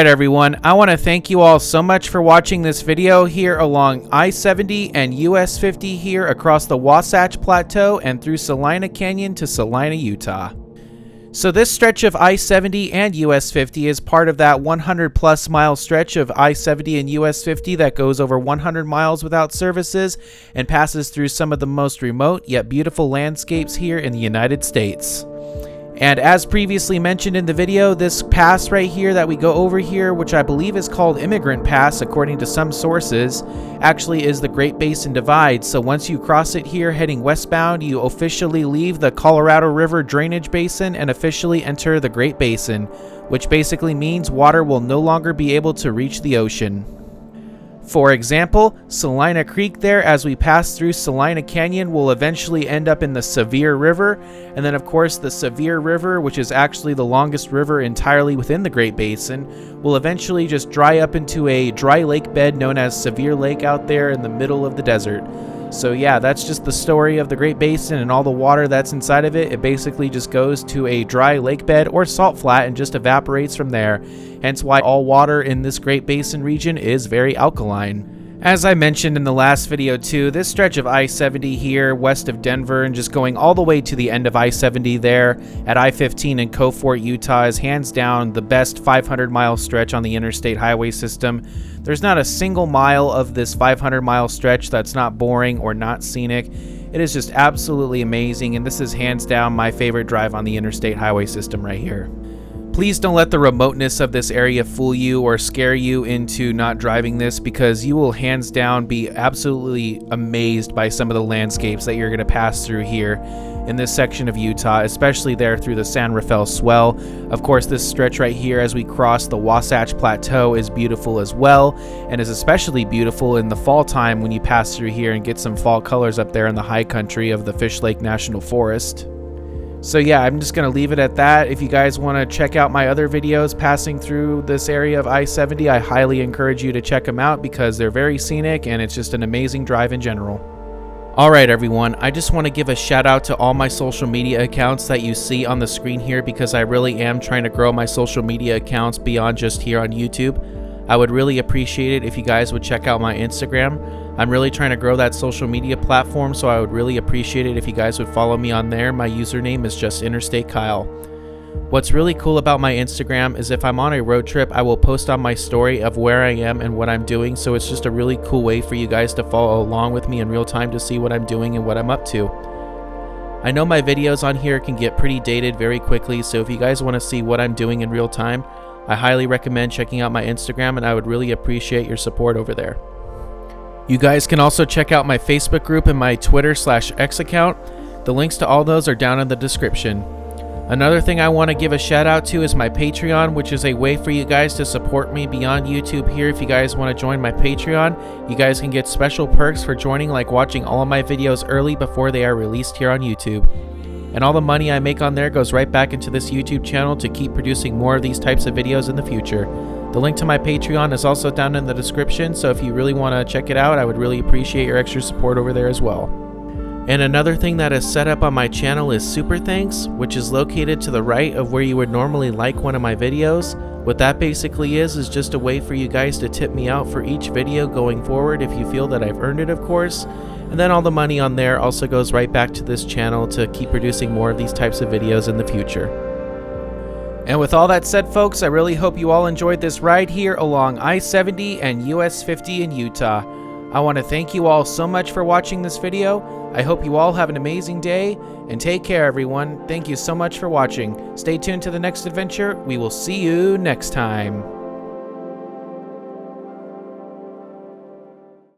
Alright everyone, I want to thank you all so much for watching this video here along I-70 and US 50 here across the Wasatch Plateau and through Salina Canyon to Salina, Utah. So this stretch of I-70 and US 50 is part of that 100 plus mile stretch of I-70 and US 50 that goes over 100 miles without services and passes through some of the most remote yet beautiful landscapes here in the United States. And as previously mentioned in the video, this pass right here that we go over here, which I believe is called Emigrant Pass according to some sources, actually is the Great Basin Divide. So once you cross it here heading westbound, you officially leave the Colorado River drainage basin and officially enter the Great Basin, which basically means water will no longer be able to reach the ocean. For example, Salina Creek there, as we pass through Salina Canyon, will eventually end up in the Sevier River. And then of course the Sevier River, which is actually the longest river entirely within the Great Basin, will eventually just dry up into a dry lake bed known as Sevier Lake out there in the middle of the desert. So yeah, that's just the story of the Great Basin and all the water that's inside of it. It basically just goes to a dry lake bed or salt flat and just evaporates from there. Hence why all water in this Great Basin region is very alkaline. As I mentioned in the last video too, this stretch of I-70 here west of Denver and just going all the way to the end of I-70 there at I-15 in Cofort, Utah is hands down the best 500-mile stretch on the interstate highway system. There's not a single mile of this 500-mile stretch that's not boring or not scenic. It is just absolutely amazing, and this is hands down my favorite drive on the interstate highway system right here. Please don't let the remoteness of this area fool you or scare you into not driving this, because you will hands down be absolutely amazed by some of the landscapes that you're going to pass through here in this section of Utah, especially there through the San Rafael Swell. Of course, this stretch right here as we cross the Wasatch Plateau is beautiful as well, and is especially beautiful in the fall time when you pass through here and get some fall colors up there in the high country of the Fishlake National Forest. So yeah, I'm just going to leave it at that. If you guys want to check out my other videos passing through this area of I-70, I highly encourage you to check them out because they're very scenic and it's just an amazing drive in general. Alright everyone, I just want to give a shout out to all my social media accounts that you see on the screen here, because I really am trying to grow my social media accounts beyond just here on YouTube. I would really appreciate it if you guys would check out my Instagram. I'm really trying to grow that social media platform, so I would really appreciate it if you guys would follow me on there. My username is just InterstateKyle. What's really cool about my Instagram is if I'm on a road trip, I will post on my story of where I am and what I'm doing, so it's just a really cool way for you guys to follow along with me in real time to see what I'm doing and what I'm up to. I know my videos on here can get pretty dated very quickly, so if you guys want to see what I'm doing in real time, I highly recommend checking out my Instagram, and I would really appreciate your support over there. You guys can also check out my Facebook group and my Twitter/X account. The links to all those are down in the description. Another thing I want to give a shout out to is my Patreon, which is a way for you guys to support me beyond YouTube here. If you guys want to join my Patreon, you guys can get special perks for joining, like watching all of my videos early before they are released here on YouTube. And all the money I make on there goes right back into this YouTube channel to keep producing more of these types of videos in the future. The link to my Patreon is also down in the description, so if you really want to check it out, I would really appreciate your extra support over there as well. And another thing that is set up on my channel is Super Thanks, which is located to the right of where you would normally like one of my videos. What that basically is just a way for you guys to tip me out for each video going forward if you feel that I've earned it, of course. And then all the money on there also goes right back to this channel to keep producing more of these types of videos in the future. And with all that said, folks, I really hope you all enjoyed this ride here along I-70 and US 50 in Utah. I want to thank you all so much for watching this video. I hope you all have an amazing day, and take care everyone. Thank you so much for watching. Stay tuned to the next adventure. We will see you next time.